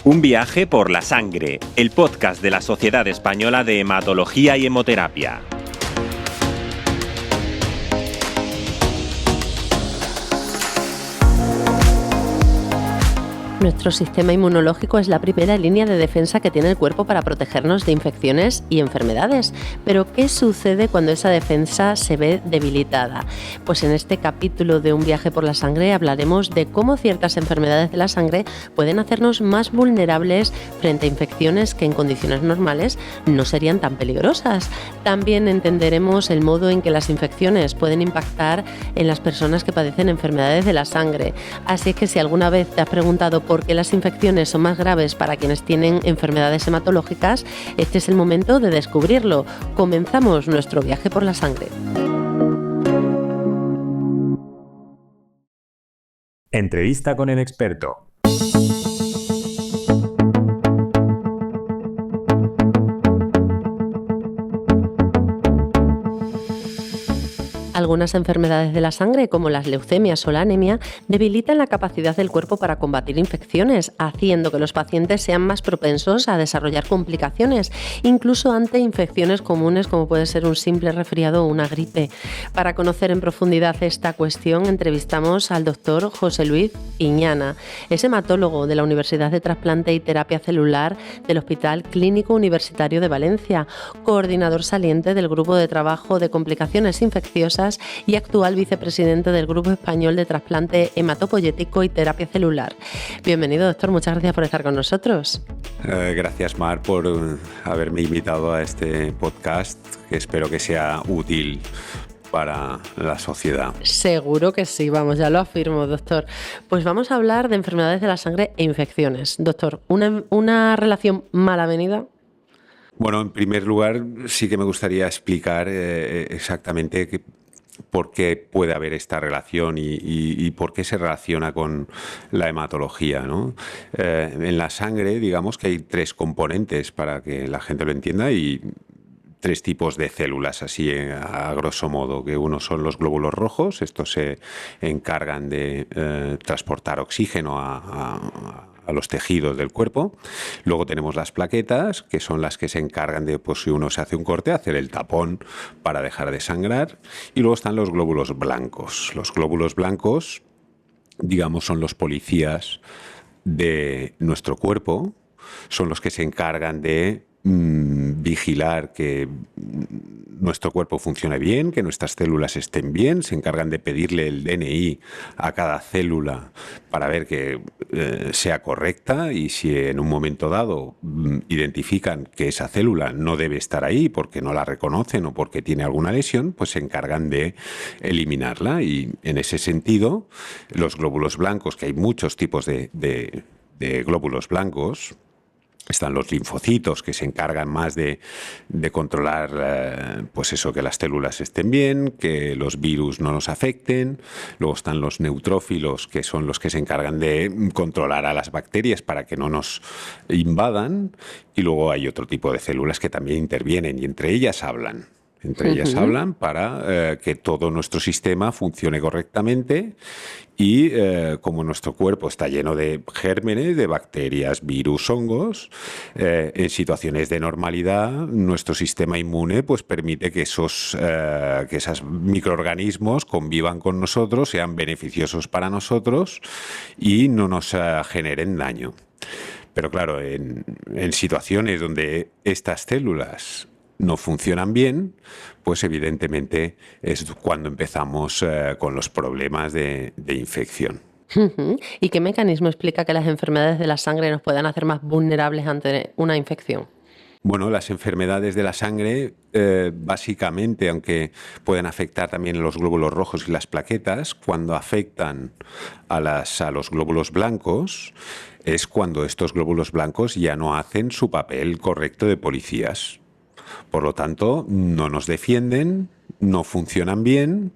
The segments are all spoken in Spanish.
Un viaje por la sangre, el podcast de la Sociedad Española de Hematología y Hemoterapia. Nuestro sistema inmunológico es la primera línea de defensa que tiene el cuerpo para protegernos de infecciones y enfermedades. Pero, ¿qué sucede cuando esa defensa se ve debilitada? Pues en este capítulo de Un viaje por la sangre hablaremos de cómo ciertas enfermedades de la sangre pueden hacernos más vulnerables frente a infecciones que en condiciones normales no serían tan peligrosas. También entenderemos el modo en que las infecciones pueden impactar en las personas que padecen enfermedades de la sangre. Así es que si alguna vez te has preguntado por qué las infecciones son más graves para quienes tienen enfermedades hematológicas, este es el momento de descubrirlo. Comenzamos nuestro viaje por la sangre. Entrevista con el experto. Algunas enfermedades de la sangre, como las leucemias o la anemia, debilitan la capacidad del cuerpo para combatir infecciones, haciendo que los pacientes sean más propensos a desarrollar complicaciones, incluso ante infecciones comunes como puede ser un simple resfriado o una gripe. Para conocer en profundidad esta cuestión, entrevistamos al doctor José Luis Piñana. Es hematólogo de la Universidad de Trasplante y Terapia Celular del Hospital Clínico Universitario de Valencia, coordinador saliente del Grupo de Trabajo de Complicaciones Infecciosas y actual vicepresidente del Grupo Español de Trasplante Hematopoyético y Terapia Celular. Bienvenido, doctor. Muchas gracias por estar con nosotros. Gracias, Mar, por haberme invitado a este podcast, que espero que sea útil para la sociedad. Seguro que sí, vamos, ya lo afirmo, doctor. Pues vamos a hablar de enfermedades de la sangre e infecciones. Doctor, ¿una relación mal avenida? Bueno, en primer lugar, sí que me gustaría explicar exactamente por qué puede haber esta relación y por qué se relaciona con la hematología, ¿no? En la sangre, digamos que hay tres componentes para que la gente lo entienda y tres tipos de células, así a grosso modo, que uno son los glóbulos rojos, estos se encargan de transportar oxígeno a los tejidos del cuerpo. Luego tenemos las plaquetas, que son las que se encargan de, pues si uno se hace un corte, hacer el tapón para dejar de sangrar. Y luego están los glóbulos blancos. Los glóbulos blancos, digamos, son los policías de nuestro cuerpo, son los que se encargan de vigilar que nuestro cuerpo funcione bien, que nuestras células estén bien, se encargan de pedirle el DNI a cada célula para ver que sea correcta, y si en un momento dado identifican que esa célula no debe estar ahí porque no la reconocen o porque tiene alguna lesión, pues se encargan de eliminarla. Y en ese sentido, los glóbulos blancos, que hay muchos tipos de glóbulos blancos. Están los linfocitos, que se encargan más de controlar, pues eso, que las células estén bien, que los virus no nos afecten. Luego están los neutrófilos, que son los que se encargan de controlar a las bacterias para que no nos invadan. Y luego hay otro tipo de células que también intervienen y entre ellas hablan. Entre ellas hablan para que todo nuestro sistema funcione correctamente y como nuestro cuerpo está lleno de gérmenes, de bacterias, virus, hongos, en situaciones de normalidad nuestro sistema inmune pues permite que esos microorganismos convivan con nosotros, sean beneficiosos para nosotros y no nos generen daño. Pero claro, en situaciones donde estas células no funcionan bien, pues evidentemente es cuando empezamos con los problemas de infección. ¿Y qué mecanismo explica que las enfermedades de la sangre nos puedan hacer más vulnerables ante una infección? Bueno, las enfermedades de la sangre, básicamente, aunque pueden afectar también los glóbulos rojos y las plaquetas, cuando afectan a los glóbulos blancos, es cuando estos glóbulos blancos ya no hacen su papel correcto de policías. Por lo tanto, no nos defienden, no funcionan bien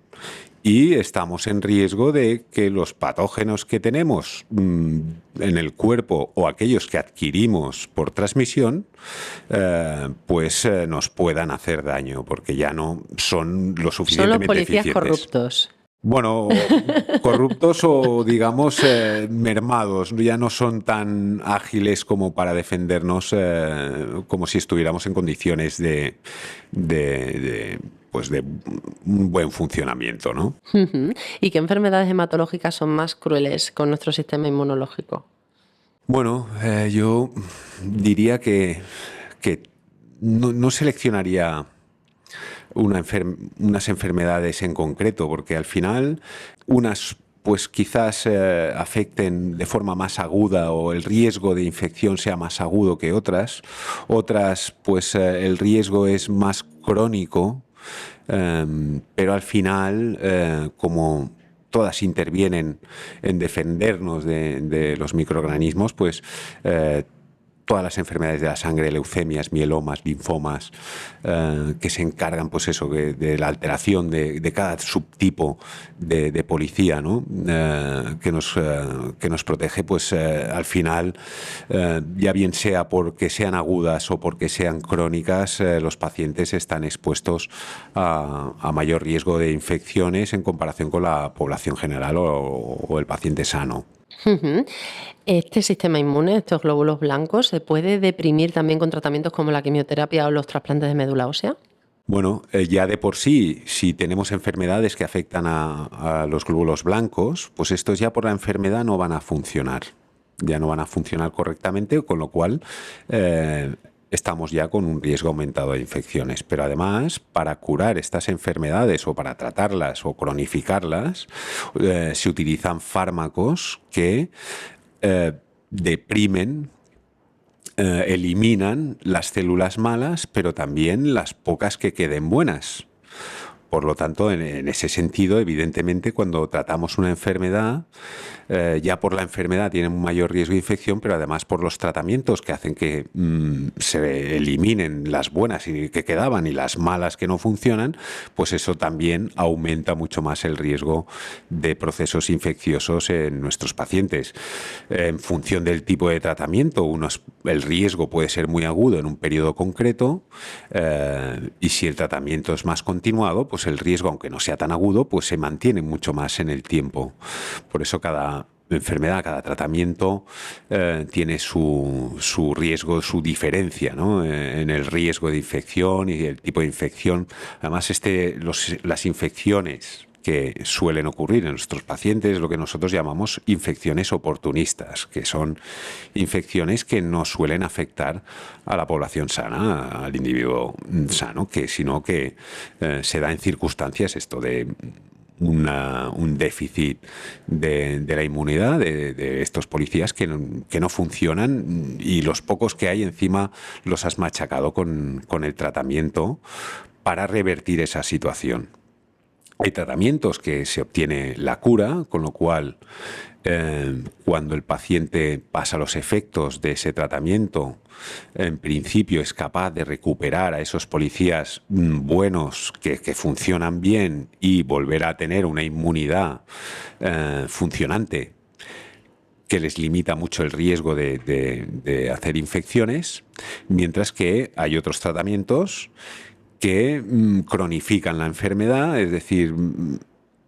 y estamos en riesgo de que los patógenos que tenemos en el cuerpo o aquellos que adquirimos por transmisión, nos puedan hacer daño porque ya no son lo suficientemente eficientes. Son los policías corruptos. Bueno, corruptos o, digamos, mermados. Ya no son tan ágiles como para defendernos, como si estuviéramos en condiciones pues de un buen funcionamiento, ¿no? Ujú. ¿Y qué enfermedades hematológicas son más crueles con nuestro sistema inmunológico? Bueno, yo diría que no seleccionaría unas enfermedades en concreto, porque al final unas pues quizás afecten de forma más aguda o el riesgo de infección sea más agudo que otras pues el riesgo es más crónico, pero al final como todas intervienen en defendernos de los microorganismos, pues todas las enfermedades de la sangre, leucemias, mielomas, linfomas, que se encargan, pues eso, de la alteración de cada subtipo de policía, ¿no? Que nos protege, pues al final, ya bien sea porque sean agudas o porque sean crónicas, los pacientes están expuestos a mayor riesgo de infecciones en comparación con la población general o el paciente sano. Ujú. Este sistema inmune, estos glóbulos blancos, ¿se puede deprimir también con tratamientos como la quimioterapia o los trasplantes de médula ósea? Bueno, ya de por sí, si tenemos enfermedades que afectan a los glóbulos blancos, pues estos ya por la enfermedad no van a funcionar. Ya no van a funcionar correctamente, con lo cual estamos ya con un riesgo aumentado de infecciones. Pero además, para curar estas enfermedades o para tratarlas o cronificarlas, se utilizan fármacos que deprimen, eliminan las células malas, pero también las pocas que queden buenas. Por lo tanto, en ese sentido, evidentemente, cuando tratamos una enfermedad, ya por la enfermedad tienen un mayor riesgo de infección, pero además por los tratamientos que hacen que se eliminen las buenas y que quedaban y las malas que no funcionan, pues eso también aumenta mucho más el riesgo de procesos infecciosos en nuestros pacientes. En función del tipo de tratamiento, el riesgo puede ser muy agudo en un periodo concreto, y si el tratamiento es más continuado, pues el riesgo, aunque no sea tan agudo, pues se mantiene mucho más en el tiempo. Por eso cada enfermedad, cada tratamiento tiene su riesgo, su diferencia, ¿no? En el riesgo de infección y el tipo de infección. Además, las infecciones que suelen ocurrir en nuestros pacientes es lo que nosotros llamamos infecciones oportunistas, que son infecciones que no suelen afectar a la población sana, al individuo sano, sino que se da en circunstancias esto de un déficit de la inmunidad de estos policías que no funcionan, y los pocos que hay encima los has machacado con el tratamiento para revertir esa situación. Hay tratamientos que se obtiene la cura, con lo cual cuando el paciente pasa los efectos de ese tratamiento, en principio es capaz de recuperar a esos policías buenos que funcionan bien y volver a tener una inmunidad funcionante que les limita mucho el riesgo de hacer infecciones, mientras que hay otros tratamientos que cronifican la enfermedad, es decir,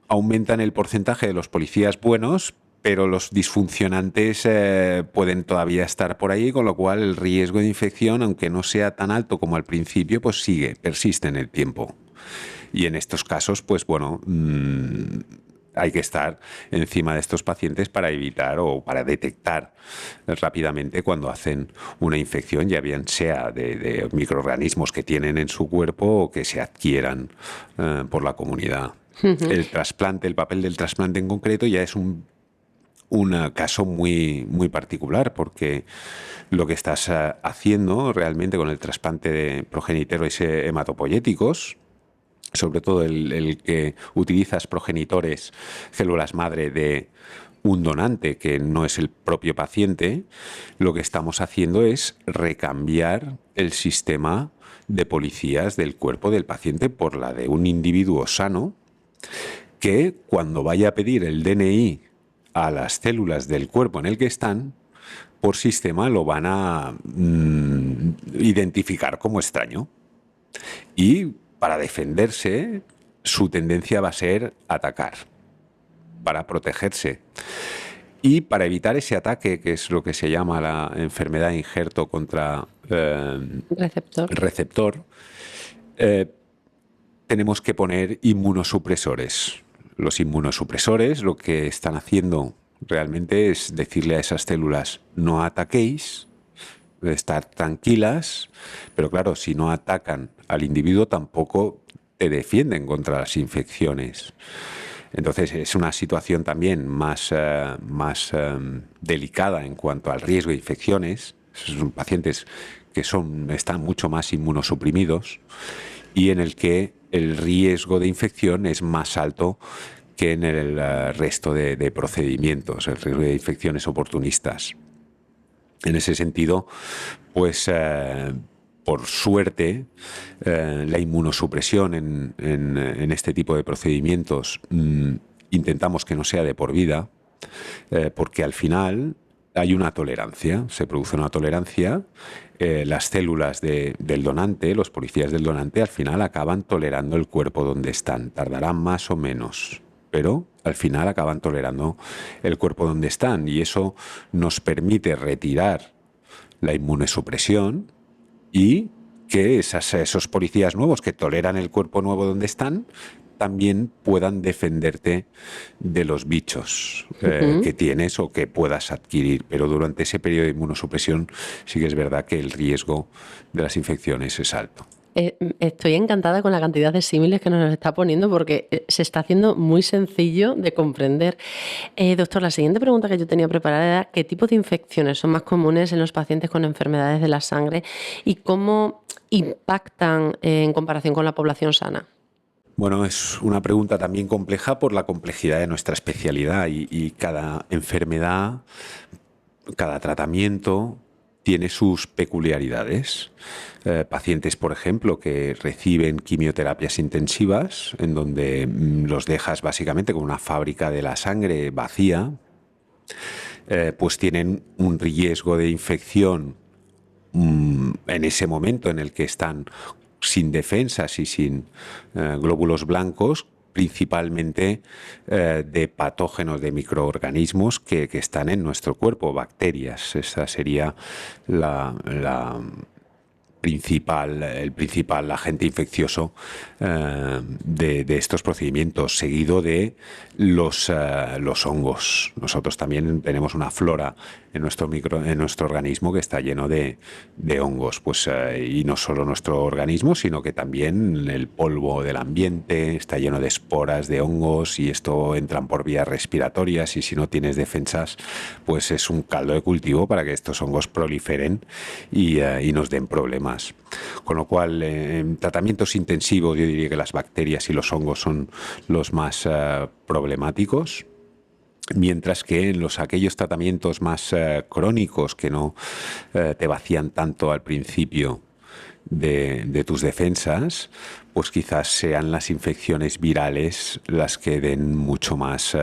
aumentan el porcentaje de los policías buenos, pero los disfuncionantes pueden todavía estar por ahí, con lo cual el riesgo de infección, aunque no sea tan alto como al principio, pues persiste en el tiempo. Y en estos casos, pues bueno, hay que estar encima de estos pacientes para evitar o para detectar rápidamente cuando hacen una infección, ya bien sea de microorganismos que tienen en su cuerpo o que se adquieran por la comunidad. El papel del trasplante en concreto ya es un caso muy, muy particular, porque lo que estás haciendo realmente con el trasplante de progenitores hematopoyéticos, sobre todo el que utilizas progenitores, células madre de un donante que no es el propio paciente, lo que estamos haciendo es recambiar el sistema de policías del cuerpo del paciente por la de un individuo sano, que cuando vaya a pedir el DNI a las células del cuerpo en el que están, por sistema lo van a identificar como extraño. Y para defenderse, su tendencia va a ser atacar. para protegerse. Y para evitar ese ataque, que es lo que se llama la enfermedad de injerto contra el receptor, tenemos que poner inmunosupresores. Los inmunosupresores lo que están haciendo realmente es decirle a esas células: no ataquéis, estar tranquilas, pero claro, si no atacan al individuo tampoco te defienden contra las infecciones. Entonces es una situación también más delicada en cuanto al riesgo de infecciones. Son pacientes que están mucho más inmunosuprimidos y en el que el riesgo de infección es más alto que en el resto de procedimientos, el riesgo de infecciones oportunistas. En ese sentido, pues por suerte, la inmunosupresión en este tipo de procedimientos intentamos que no sea de por vida, porque al final hay una tolerancia, se produce una tolerancia. Las células del donante, los policías del donante, al final acaban tolerando el cuerpo donde están. Tardarán más o menos, pero al final acaban tolerando el cuerpo donde están, y eso nos permite retirar la inmunosupresión y que esos policías nuevos que toleran el cuerpo nuevo donde están también puedan defenderte de los bichos que tienes o que puedas adquirir. Pero durante ese periodo de inmunosupresión sí que es verdad que el riesgo de las infecciones es alto. Estoy encantada con la cantidad de símiles que nos está poniendo, porque se está haciendo muy sencillo de comprender. Doctor, la siguiente pregunta que yo tenía preparada era: ¿qué tipo de infecciones son más comunes en los pacientes con enfermedades de la sangre y cómo impactan en comparación con la población sana? Bueno, es una pregunta también compleja por la complejidad de nuestra especialidad, y cada enfermedad, cada tratamiento tiene sus peculiaridades. Pacientes, por ejemplo, que reciben quimioterapias intensivas, en donde los dejas básicamente con una fábrica de la sangre vacía, pues tienen un riesgo de infección en ese momento en el que están sin defensas y sin glóbulos blancos, principalmente de patógenos, de microorganismos que están en nuestro cuerpo, bacterias. Esa sería el principal agente infeccioso de estos procedimientos, seguido de los hongos. Nosotros también tenemos una flora en nuestro organismo que está lleno de hongos, pues, y no solo nuestro organismo, sino que también el polvo del ambiente está lleno de esporas de hongos, y esto entran por vías respiratorias, y si no tienes defensas, pues es un caldo de cultivo para que estos hongos proliferen y nos den problemas. Con lo cual, en tratamientos intensivos, yo diría que las bacterias y los hongos son los más problemáticos, mientras que en aquellos tratamientos más crónicos, que no te vacían tanto al principio de tus defensas, pues quizás sean las infecciones virales las que den mucho más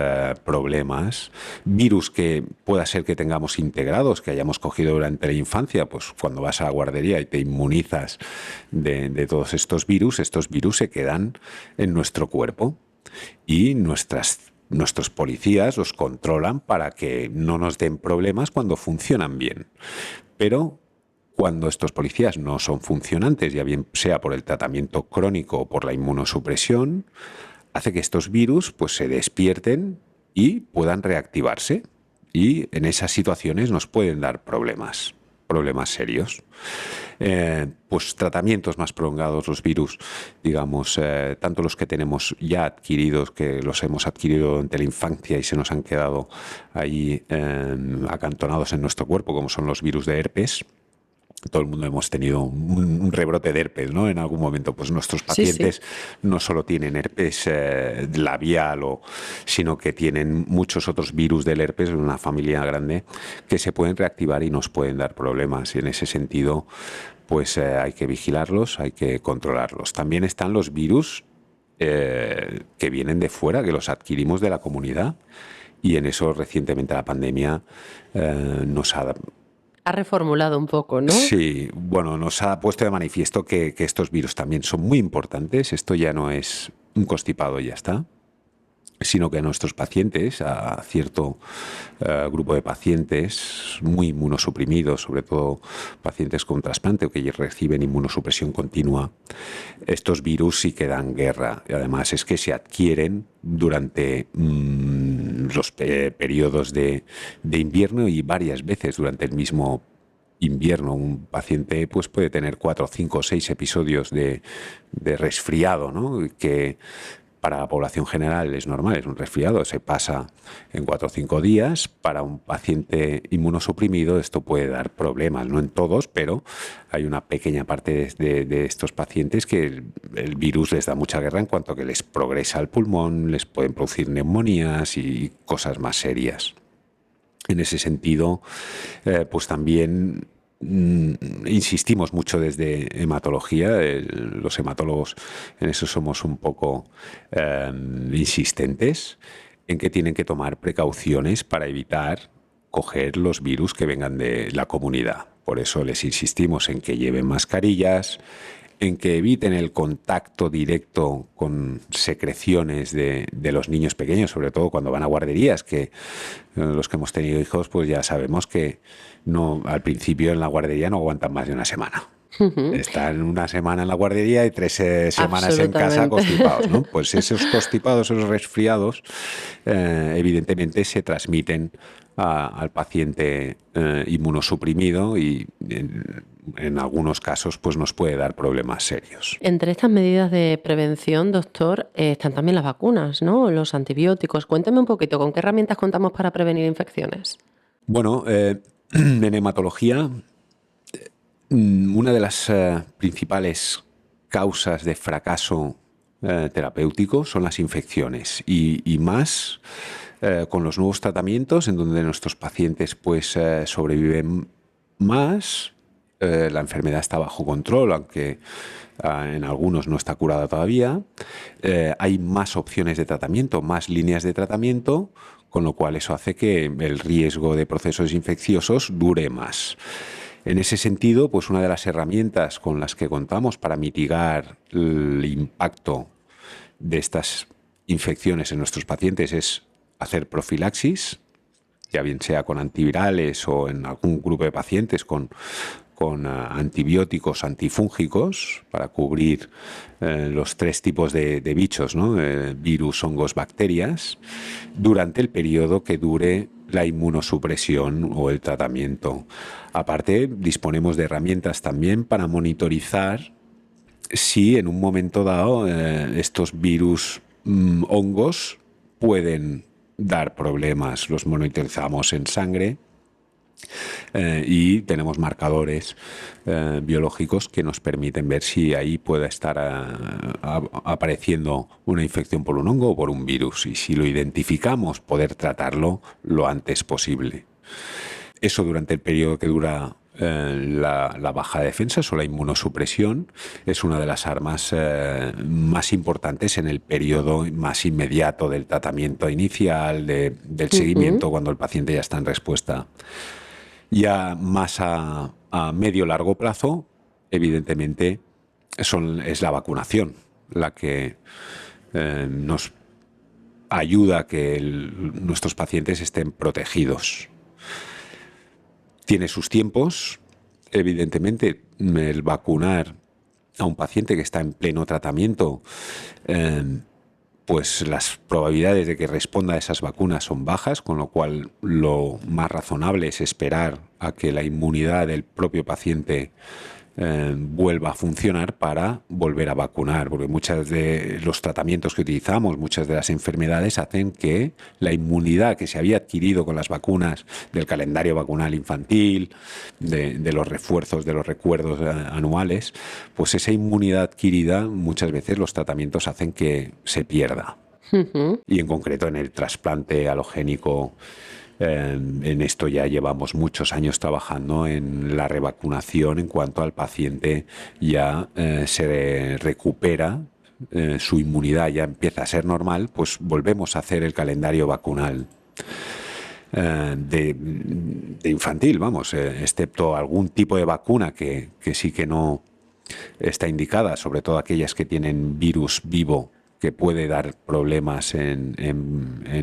problemas. Virus que pueda ser que tengamos integrados, que hayamos cogido durante la infancia, pues cuando vas a la guardería y te inmunizas de todos estos virus se quedan en nuestro cuerpo, y nuestros policías los controlan para que no nos den problemas cuando funcionan bien. Pero cuando estos policías no son funcionantes, ya bien sea por el tratamiento crónico o por la inmunosupresión, hace que estos virus pues se despierten y puedan reactivarse, y en esas situaciones nos pueden dar problemas serios. Pues tratamientos más prolongados, los virus, digamos, tanto los que tenemos ya adquiridos, que los hemos adquirido durante la infancia y se nos han quedado ahí acantonados en nuestro cuerpo, como son los virus de herpes. Todo el mundo hemos tenido un rebrote de herpes, ¿no? En algún momento, pues nuestros pacientes no solo tienen herpes labial, sino que tienen muchos otros virus del herpes, una familia grande, que se pueden reactivar y nos pueden dar problemas. Y en ese sentido, pues hay que vigilarlos, hay que controlarlos. También están los virus que vienen de fuera, que los adquirimos de la comunidad, y en eso recientemente la pandemia nos ha reformulado un poco, ¿no? Sí, bueno, nos ha puesto de manifiesto que estos virus también son muy importantes. Esto ya no es un constipado y ya está. sino que a nuestros pacientes, a cierto grupo de pacientes muy inmunosuprimidos, sobre todo pacientes con trasplante o que reciben inmunosupresión continua, estos virus sí que dan guerra. Y además es que se adquieren durante los periodos de invierno y varias veces durante el mismo invierno. Un paciente pues puede tener 4, 5, 6 episodios de resfriado, ¿no? Que para la población general es normal, es un resfriado, se pasa en 4 o 5 días. Para un paciente inmunosuprimido esto puede dar problemas, no en todos, pero hay una pequeña parte de estos pacientes que el virus les da mucha guerra en cuanto a que les progresa al pulmón, les pueden producir neumonías y cosas más serias. En ese sentido, pues también insistimos mucho desde hematología. Los hematólogos en eso somos un poco insistentes en que tienen que tomar precauciones para evitar coger los virus que vengan de la comunidad. Por eso les insistimos en que lleven mascarillas, en que eviten el contacto directo con secreciones de los niños pequeños, sobre todo cuando van a guarderías, que los que hemos tenido hijos pues ya sabemos que no, al principio en la guardería no aguantan más de una semana. Están una semana en la guardería y 3 semanas en casa constipados, ¿no? Pues esos constipados, esos resfriados, evidentemente se transmiten al paciente inmunosuprimido y en algunos casos pues nos puede dar problemas serios. Entre estas medidas de prevención, doctor, están también las vacunas, ¿no? Los antibióticos. Cuénteme un poquito, ¿con qué herramientas contamos para prevenir infecciones? Bueno, en hematología, una de las principales causas de fracaso terapéutico son las infecciones y más con los nuevos tratamientos en donde nuestros pacientes pues sobreviven más. La enfermedad está bajo control, aunque en algunos no está curada todavía. Hay más opciones de tratamiento, más líneas de tratamiento, con lo cual eso hace que el riesgo de procesos infecciosos dure más. En ese sentido, pues una de las herramientas con las que contamos para mitigar el impacto de estas infecciones en nuestros pacientes es hacer profilaxis, ya bien sea con antivirales o en algún grupo de pacientes con antibióticos antifúngicos para cubrir los 3 tipos de bichos, ¿no? Virus, hongos, bacterias, durante el periodo que dure la inmunosupresión o el tratamiento. Aparte, disponemos de herramientas también para monitorizar si en un momento dado estos virus, hongos, pueden dar problemas. Los monitorizamos en sangre y tenemos marcadores biológicos que nos permiten ver si ahí puede estar apareciendo una infección por un hongo o por un virus, y si lo identificamos, poder tratarlo lo antes posible. Eso durante el periodo que dura la baja defensas o la inmunosupresión es una de las armas más importantes en el periodo más inmediato del tratamiento inicial, del seguimiento, cuando el paciente ya está en respuesta. Ya más a medio largo plazo, evidentemente, es la vacunación la que nos ayuda a que nuestros pacientes estén protegidos. Tiene sus tiempos, evidentemente. El vacunar a un paciente que está en pleno tratamiento, pues las probabilidades de que responda a esas vacunas son bajas, con lo cual lo más razonable es esperar a que la inmunidad del propio paciente vuelva a funcionar para volver a vacunar, porque muchos de los tratamientos que utilizamos, muchas de las enfermedades hacen que la inmunidad que se había adquirido con las vacunas del calendario vacunal infantil, de los refuerzos, de los recuerdos anuales, pues esa inmunidad adquirida muchas veces los tratamientos hacen que se pierda. Y en concreto en el trasplante alogénico, en esto ya llevamos muchos años trabajando en la revacunación en cuanto al paciente ya se recupera, su inmunidad ya empieza a ser normal, pues volvemos a hacer el calendario vacunal de infantil, vamos, excepto algún tipo de vacuna que sí que no está indicada, sobre todo aquellas que tienen virus vivo que puede dar problemas en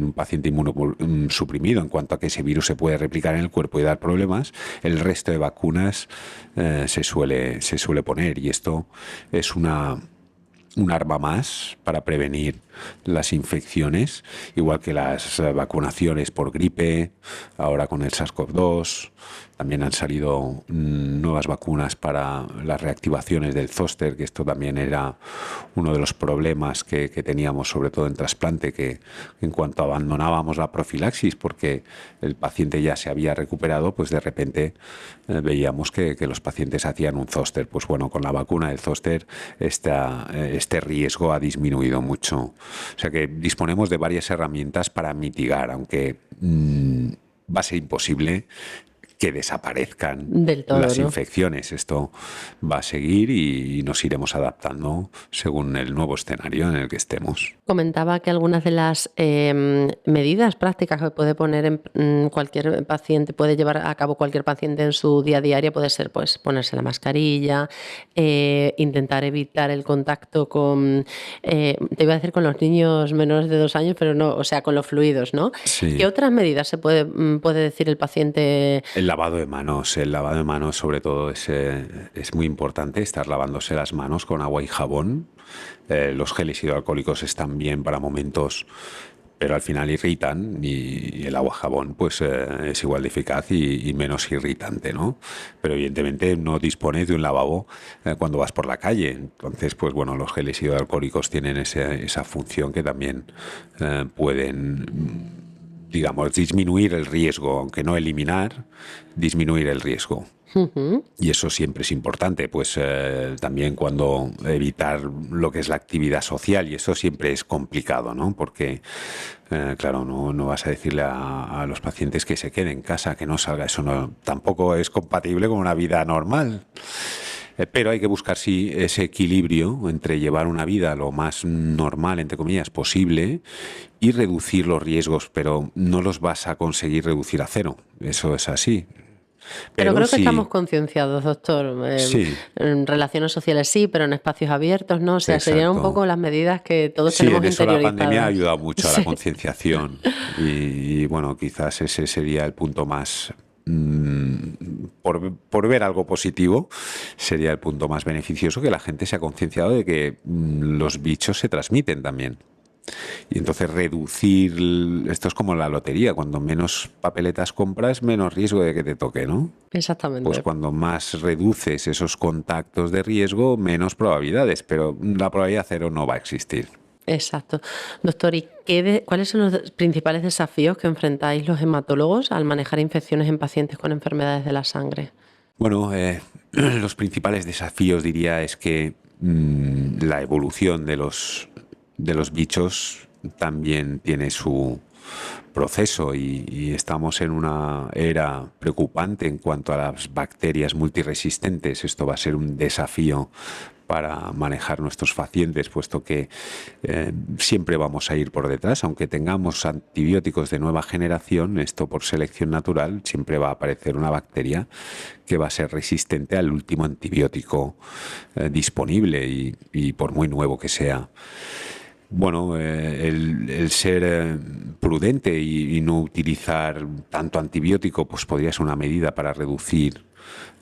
un paciente inmunosuprimido en cuanto a que ese virus se puede replicar en el cuerpo y dar problemas, el resto de vacunas se suele poner, y esto es un arma más para prevenir las infecciones, igual que las vacunaciones por gripe, ahora con el SARS-CoV-2. También han salido nuevas vacunas para las reactivaciones del zóster, que esto también era uno de los problemas que teníamos, sobre todo en trasplante, que en cuanto abandonábamos la profilaxis porque el paciente ya se había recuperado, pues de repente veíamos que los pacientes hacían un zóster. Pues bueno, con la vacuna del zóster este riesgo ha disminuido mucho. O sea que disponemos de varias herramientas para mitigar, aunque va a ser imposible que desaparezcan del todo, las ¿no? infecciones. Esto va a seguir y nos iremos adaptando según el nuevo escenario en el que estemos. Comentaba que algunas de las medidas prácticas que puede poner cualquier paciente, puede llevar a cabo cualquier paciente en su día a día, puede ser pues ponerse la mascarilla, intentar evitar el contacto con, te iba a decir con los niños menores de 2 años, pero no, o sea, con los fluidos, ¿no? Sí. ¿Qué otras medidas se puede decir el paciente? El lavado de manos sobre todo es muy importante, estar lavándose las manos con agua y jabón. Los geles hidroalcohólicos están bien para momentos, pero al final irritan, y el agua jabón pues es igual de eficaz y menos irritante, ¿no? Pero evidentemente no dispones de un lavabo cuando vas por la calle. Entonces, pues bueno, los geles hidroalcohólicos tienen esa función que también pueden, digamos, disminuir el riesgo, aunque no eliminar, disminuir el riesgo. Y eso siempre es importante, pues también cuando evitar lo que es la actividad social, y eso siempre es complicado, ¿no? Porque, claro, no vas a decirle a los pacientes que se queden en casa, que no salga, eso tampoco es compatible con una vida normal. Pero hay que buscar, sí, ese equilibrio entre llevar una vida lo más normal, entre comillas, posible y reducir los riesgos, pero no los vas a conseguir reducir a cero. Eso es así. Pero creo que sí, estamos concienciados, doctor. Sí. En relaciones sociales sí, pero en espacios abiertos no. O sea, serían un Exacto. poco las medidas que todos Sí, tenemos en eso la interiorizadas. pandemia ha ayudado mucho a la Sí. concienciación y bueno, quizás ese sería el punto más, por ver algo positivo, sería el punto más beneficioso, que la gente se ha concienciado de que los bichos se transmiten también. Y entonces reducir, esto es como la lotería, cuando menos papeletas compras, menos riesgo de que te toque, ¿no? Exactamente. Pues cuando más reduces esos contactos de riesgo, menos probabilidades, pero la probabilidad cero no va a existir. Exacto. Doctor, ¿y cuáles son los principales desafíos que enfrentáis los hematólogos al manejar infecciones en pacientes con enfermedades de la sangre? Bueno, los principales desafíos, diría, es que la evolución de los bichos también tiene su proceso y estamos en una era preocupante en cuanto a las bacterias multiresistentes. Esto va a ser un desafío para manejar nuestros pacientes, puesto que siempre vamos a ir por detrás. Aunque tengamos antibióticos de nueva generación, esto por selección natural, siempre va a aparecer una bacteria que va a ser resistente al último antibiótico disponible y por muy nuevo que sea. Bueno, el ser prudente y no utilizar tanto antibiótico, pues podría ser una medida para reducir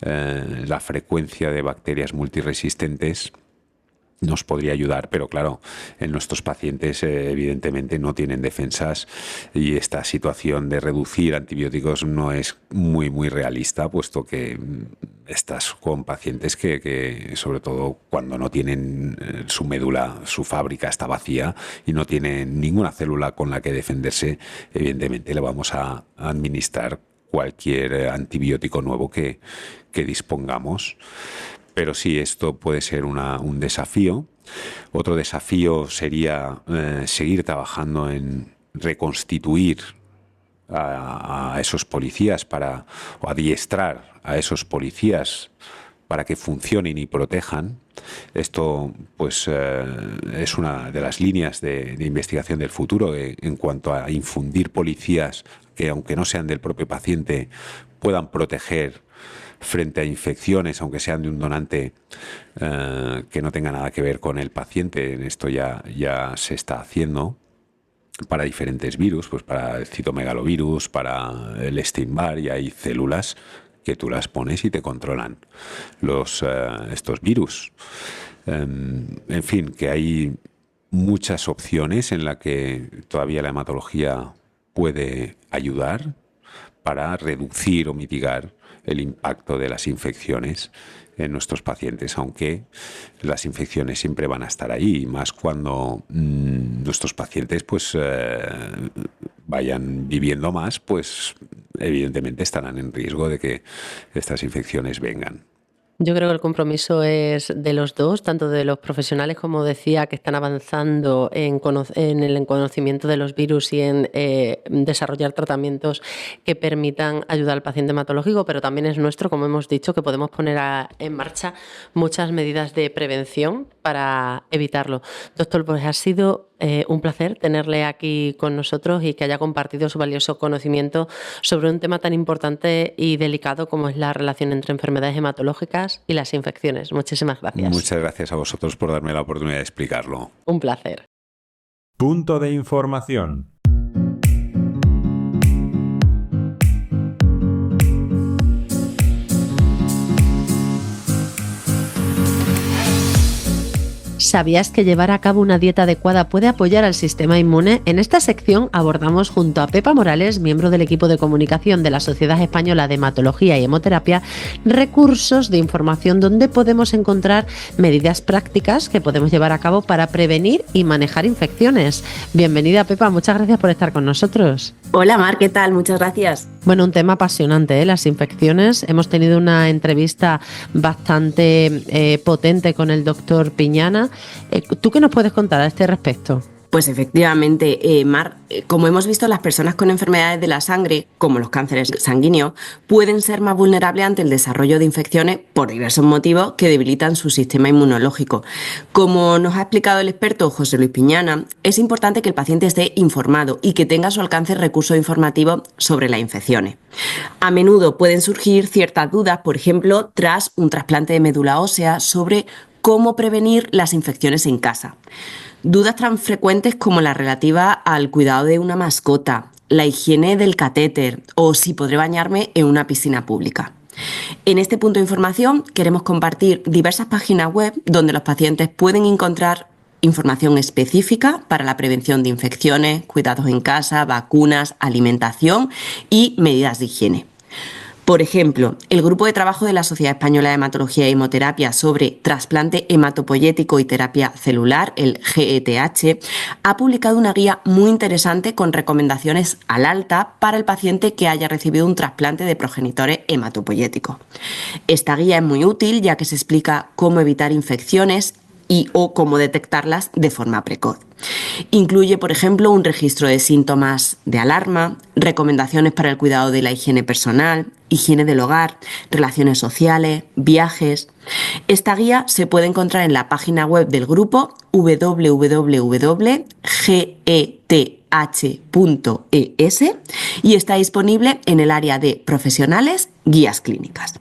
la frecuencia de bacterias multiresistentes. Nos podría ayudar, pero claro, en nuestros pacientes evidentemente no tienen defensas, y esta situación de reducir antibióticos no es muy realista, puesto que estás con pacientes que sobre todo cuando no tienen su médula, su fábrica está vacía y no tienen ninguna célula con la que defenderse, evidentemente le vamos a administrar cualquier antibiótico nuevo que dispongamos. Pero sí, esto puede ser un desafío. Otro desafío sería seguir trabajando en reconstituir a esos policías o adiestrar a esos policías para que funcionen y protejan. Esto pues es una de las líneas de investigación del futuro en cuanto a infundir policías que, aunque no sean del propio paciente, puedan proteger frente a infecciones, aunque sean de un donante que no tenga nada que ver con el paciente. En esto ya se está haciendo para diferentes virus, pues para el citomegalovirus, para el Epstein-Barr, y hay células que tú las pones y te controlan estos virus. En fin, que hay muchas opciones en las que todavía la hematología puede ayudar para reducir o mitigar el impacto de las infecciones en nuestros pacientes, aunque las infecciones siempre van a estar ahí, más cuando nuestros pacientes pues vayan viviendo más, pues evidentemente estarán en riesgo de que estas infecciones vengan. Yo creo que el compromiso es de los dos, tanto de los profesionales, como decía, que están avanzando en el conocimiento de los virus y en desarrollar tratamientos que permitan ayudar al paciente hematológico, pero también es nuestro, como hemos dicho, que podemos poner en marcha muchas medidas de prevención para evitarlo. Doctor, pues ha sido un placer tenerle aquí con nosotros y que haya compartido su valioso conocimiento sobre un tema tan importante y delicado como es la relación entre enfermedades hematológicas y las infecciones. Muchísimas gracias. Muchas gracias a vosotros por darme la oportunidad de explicarlo. Un placer. Punto de información. ¿Sabías que llevar a cabo una dieta adecuada puede apoyar al sistema inmune? En esta sección abordamos junto a Pepa Morales, miembro del equipo de comunicación de la Sociedad Española de Hematología y Hemoterapia, recursos de información donde podemos encontrar medidas prácticas que podemos llevar a cabo para prevenir y manejar infecciones. Bienvenida, Pepa, muchas gracias por estar con nosotros. Hola Mar, ¿qué tal? Muchas gracias. Bueno, un tema apasionante, ¿eh? Las infecciones. Hemos tenido una entrevista bastante potente con el doctor Piñana. ¿Tú qué nos puedes contar a este respecto? Pues efectivamente, Mar, como hemos visto, las personas con enfermedades de la sangre, como los cánceres sanguíneos, pueden ser más vulnerables ante el desarrollo de infecciones por diversos motivos que debilitan su sistema inmunológico. Como nos ha explicado el experto José Luis Piñana, es importante que el paciente esté informado y que tenga a su alcance recursos informativos sobre las infecciones. A menudo pueden surgir ciertas dudas, por ejemplo, tras un trasplante de médula ósea, sobre cómo prevenir las infecciones en casa. Dudas tan frecuentes como la relativa al cuidado de una mascota, la higiene del catéter o si podré bañarme en una piscina pública. En este punto de información queremos compartir diversas páginas web donde los pacientes pueden encontrar información específica para la prevención de infecciones, cuidados en casa, vacunas, alimentación y medidas de higiene. Por ejemplo, el Grupo de Trabajo de la Sociedad Española de Hematología y Hemoterapia sobre trasplante hematopoyético y terapia celular, el GETH, ha publicado una guía muy interesante con recomendaciones al alta para el paciente que haya recibido un trasplante de progenitores hematopoyéticos. Esta guía es muy útil ya que se explica cómo evitar infecciones o cómo detectarlas de forma precoz. Incluye, por ejemplo, un registro de síntomas de alarma, recomendaciones para el cuidado de la higiene personal, higiene del hogar, relaciones sociales, viajes. Esta guía se puede encontrar en la página web del grupo www.geth.es y está disponible en el área de profesionales, guías clínicas.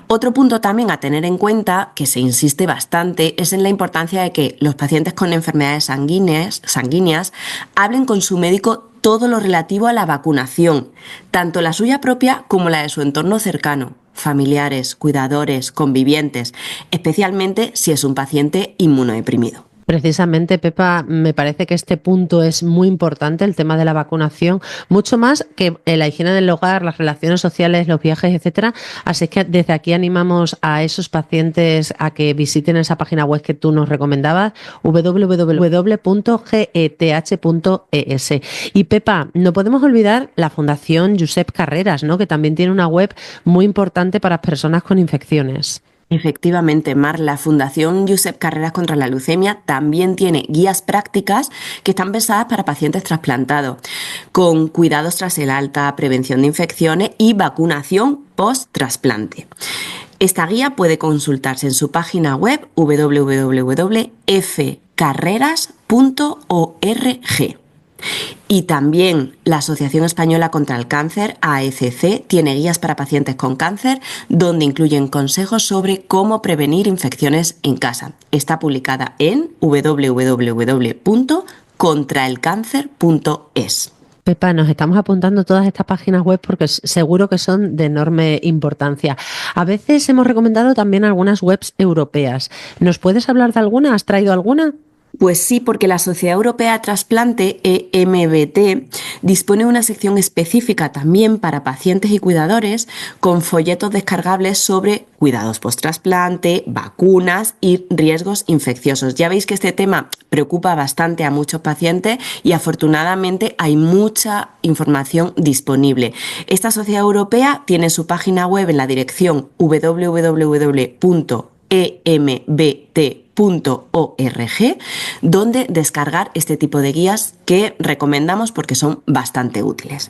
Otro punto también a tener en cuenta, que se insiste bastante, es en la importancia de que los pacientes con enfermedades sanguíneas hablen con su médico todo lo relativo a la vacunación, tanto la suya propia como la de su entorno cercano, familiares, cuidadores, convivientes, especialmente si es un paciente inmunodeprimido. Precisamente, Pepa, me parece que este punto es muy importante, el tema de la vacunación, mucho más que la higiene del hogar, las relaciones sociales, los viajes, etcétera. Así que desde aquí animamos a esos pacientes a que visiten esa página web que tú nos recomendabas, www.geth.es. Y Pepa, no podemos olvidar la Fundación Josep Carreras, ¿no?, que también tiene una web muy importante para personas con infecciones. Efectivamente, Mar, la Fundación Josep Carreras contra la Leucemia también tiene guías prácticas que están pensadas para pacientes trasplantados, con cuidados tras el alta, prevención de infecciones y vacunación post-trasplante. Esta guía puede consultarse en su página web www.fcarreras.org. Y también la Asociación Española contra el Cáncer, AECC, tiene guías para pacientes con cáncer donde incluyen consejos sobre cómo prevenir infecciones en casa. Está publicada en www.contraelcáncer.es. Pepa, nos estamos apuntando todas estas páginas web porque seguro que son de enorme importancia. A veces hemos recomendado también algunas webs europeas. ¿Nos puedes hablar de alguna? ¿Has traído alguna? Pues sí, porque la Sociedad Europea de Trasplante, EMBT, dispone de una sección específica también para pacientes y cuidadores con folletos descargables sobre cuidados post-trasplante, vacunas y riesgos infecciosos. Ya veis que este tema preocupa bastante a muchos pacientes y afortunadamente hay mucha información disponible. Esta Sociedad Europea tiene su página web en la dirección www.embt.org, donde descargar este tipo de guías que recomendamos porque son bastante útiles.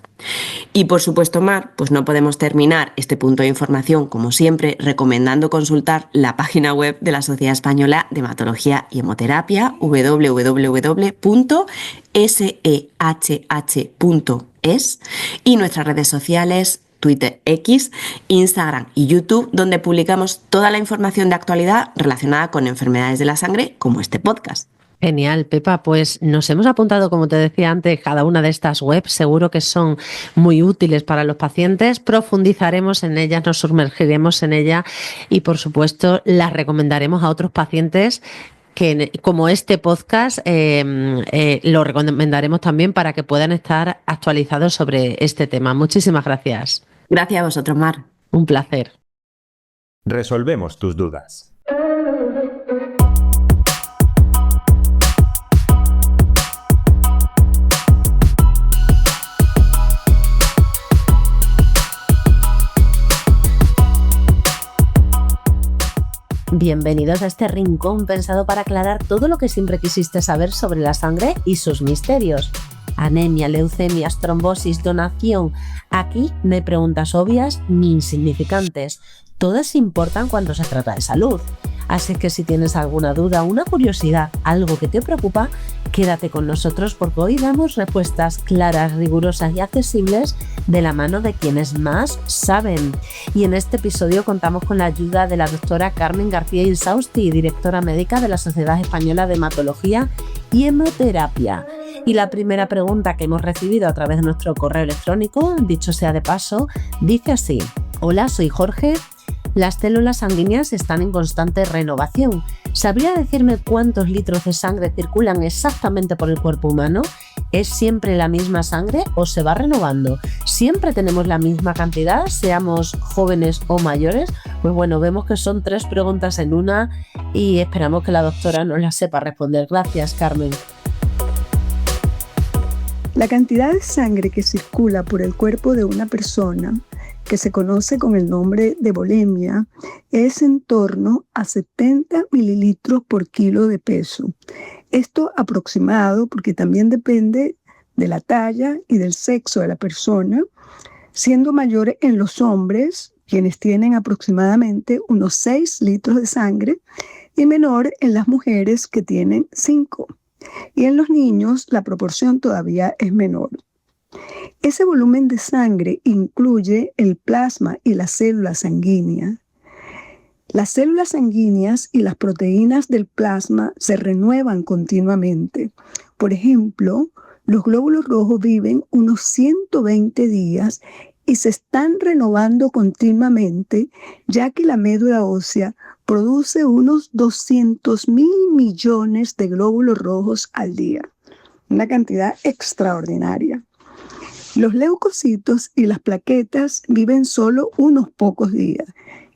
Y por supuesto, Mar, pues no podemos terminar este punto de información, como siempre, recomendando consultar la página web de la Sociedad Española de Hematología y Hemoterapia, www.sehh.es, y nuestras redes sociales Twitter, X, Instagram y YouTube, donde publicamos toda la información de actualidad relacionada con enfermedades de la sangre, como este podcast. Genial, Pepa, pues nos hemos apuntado, como te decía antes, cada una de estas webs, seguro que son muy útiles para los pacientes, profundizaremos en ellas, nos sumergiremos en ellas y por supuesto las recomendaremos a otros pacientes que, como este podcast, lo recomendaremos también para que puedan estar actualizados sobre este tema. Muchísimas gracias. Gracias a vosotros, Mar. Un placer. Resolvemos tus dudas. Bienvenidos a este rincón pensado para aclarar todo lo que siempre quisiste saber sobre la sangre y sus misterios. Anemia, leucemias, trombosis, donación. Aquí no hay preguntas obvias ni insignificantes. Todas importan cuando se trata de salud. Así que si tienes alguna duda, una curiosidad, algo que te preocupa, quédate con nosotros porque hoy damos respuestas claras, rigurosas y accesibles de la mano de quienes más saben. Y en este episodio contamos con la ayuda de la doctora Carmen García Insausti, directora médica de la Sociedad Española de Hematología y Hemoterapia. Y la primera pregunta que hemos recibido a través de nuestro correo electrónico, dicho sea de paso, dice así: hola, soy Jorge. Las células sanguíneas están en constante renovación. ¿Sabría decirme cuántos litros de sangre circulan exactamente por el cuerpo humano? ¿Es siempre la misma sangre o se va renovando? ¿Siempre tenemos la misma cantidad, seamos jóvenes o mayores? Pues bueno, vemos que son 3 preguntas en una y esperamos que la doctora nos las sepa responder. Gracias, Carmen. La cantidad de sangre que circula por el cuerpo de una persona, que se conoce con el nombre de volemia, es en torno a 70 mililitros por kilo de peso. Esto aproximado porque también depende de la talla y del sexo de la persona, siendo mayor en los hombres, quienes tienen aproximadamente unos 6 litros de sangre, y menor en las mujeres, que tienen 5. Y en los niños la proporción todavía es menor. Ese volumen de sangre incluye el plasma y las células sanguíneas. Las células sanguíneas y las proteínas del plasma se renuevan continuamente. Por ejemplo, los glóbulos rojos viven unos 120 días y se están renovando continuamente, ya que la médula ósea produce unos 200.000 millones de glóbulos rojos al día. Una cantidad extraordinaria. Los leucocitos y las plaquetas viven solo unos pocos días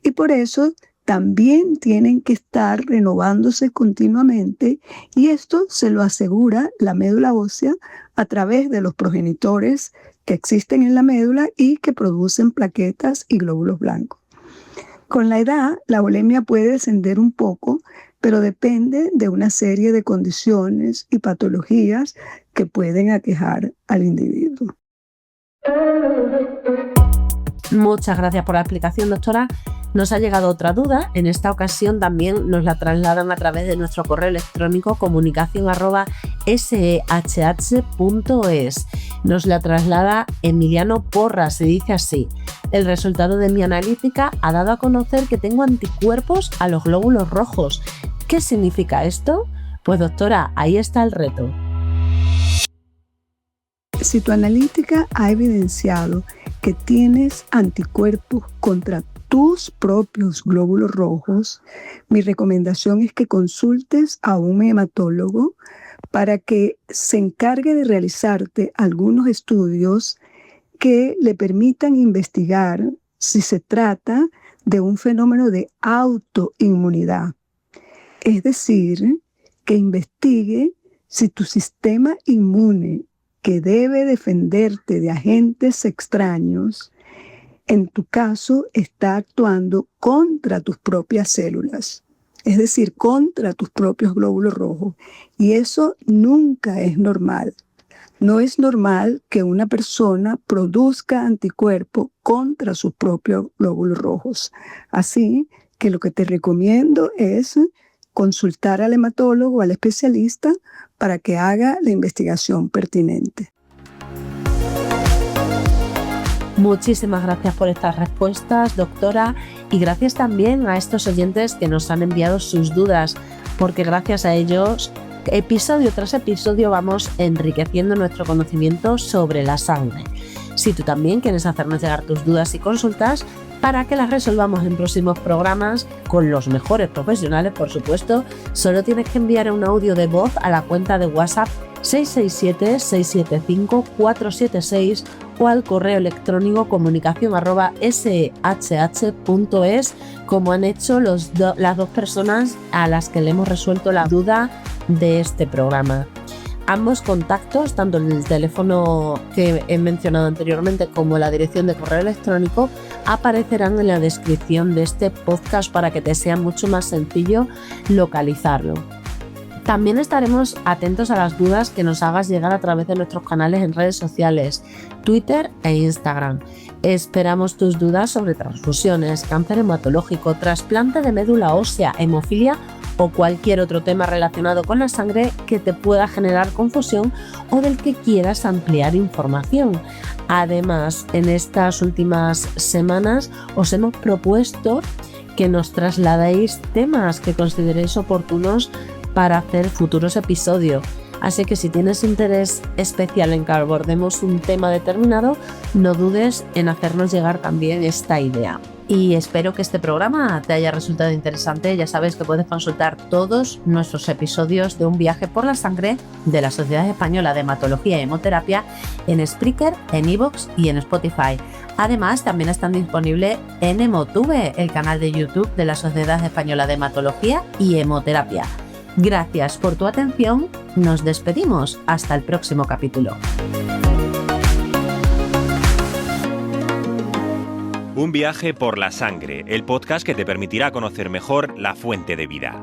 y por eso también tienen que estar renovándose continuamente, y esto se lo asegura la médula ósea a través de los progenitores que existen en la médula y que producen plaquetas y glóbulos blancos. Con la edad, la volemia puede descender un poco, pero depende de una serie de condiciones y patologías que pueden aquejar al individuo. Muchas gracias por la explicación, doctora. Nos ha llegado otra duda, en esta ocasión también nos la trasladan a través de nuestro correo electrónico comunicación@shh.es. Nos la traslada Emiliano Porras y dice así: el resultado de mi analítica ha dado a conocer que tengo anticuerpos a los glóbulos rojos. ¿Qué significa esto? Pues doctora, ahí está el reto. Si tu analítica ha evidenciado que tienes anticuerpos contra tus propios glóbulos rojos, mi recomendación es que consultes a un hematólogo para que se encargue de realizarte algunos estudios que le permitan investigar si se trata de un fenómeno de autoinmunidad. Es decir, que investigue si tu sistema inmune, que debe defenderte de agentes extraños, en tu caso está actuando contra tus propias células, es decir, contra tus propios glóbulos rojos. Y eso nunca es normal. No es normal que una persona produzca anticuerpos contra sus propios glóbulos rojos. Así que lo que te recomiendo es consultar al hematólogo, al especialista, para que haga la investigación pertinente. Muchísimas gracias por estas respuestas, doctora, y gracias también a estos oyentes que nos han enviado sus dudas, porque gracias a ellos, episodio tras episodio, vamos enriqueciendo nuestro conocimiento sobre la sangre. Si tú también quieres hacernos llegar tus dudas y consultas para que las resolvamos en próximos programas con los mejores profesionales, por supuesto, solo tienes que enviar un audio de voz a la cuenta de WhatsApp 667-675-476 o al correo electrónico comunicación@shh.es, como han hecho las dos personas a las que le hemos resuelto la duda de este programa. Ambos contactos, tanto el teléfono que he mencionado anteriormente como la dirección de correo electrónico, aparecerán en la descripción de este podcast para que te sea mucho más sencillo localizarlo. También estaremos atentos a las dudas que nos hagas llegar a través de nuestros canales en redes sociales, Twitter e Instagram. Esperamos tus dudas sobre transfusiones, cáncer hematológico, trasplante de médula ósea, hemofilia o cualquier otro tema relacionado con la sangre que te pueda generar confusión o del que quieras ampliar información. Además, en estas últimas semanas os hemos propuesto que nos trasladéis temas que consideréis oportunos para hacer futuros episodios. Así que si tienes interés especial en que abordemos un tema determinado, no dudes en hacernos llegar también esta idea. Y espero que este programa te haya resultado interesante. Ya sabes que puedes consultar todos nuestros episodios de Un viaje por la sangre de la Sociedad Española de Hematología y Hemoterapia en Spreaker, en iVoox y en Spotify. Además, también están disponibles en Hemotube, el canal de YouTube de la Sociedad Española de Hematología y Hemoterapia. Gracias por tu atención. Nos despedimos. Hasta el próximo capítulo. Un viaje por la sangre, el podcast que te permitirá conocer mejor la fuente de vida.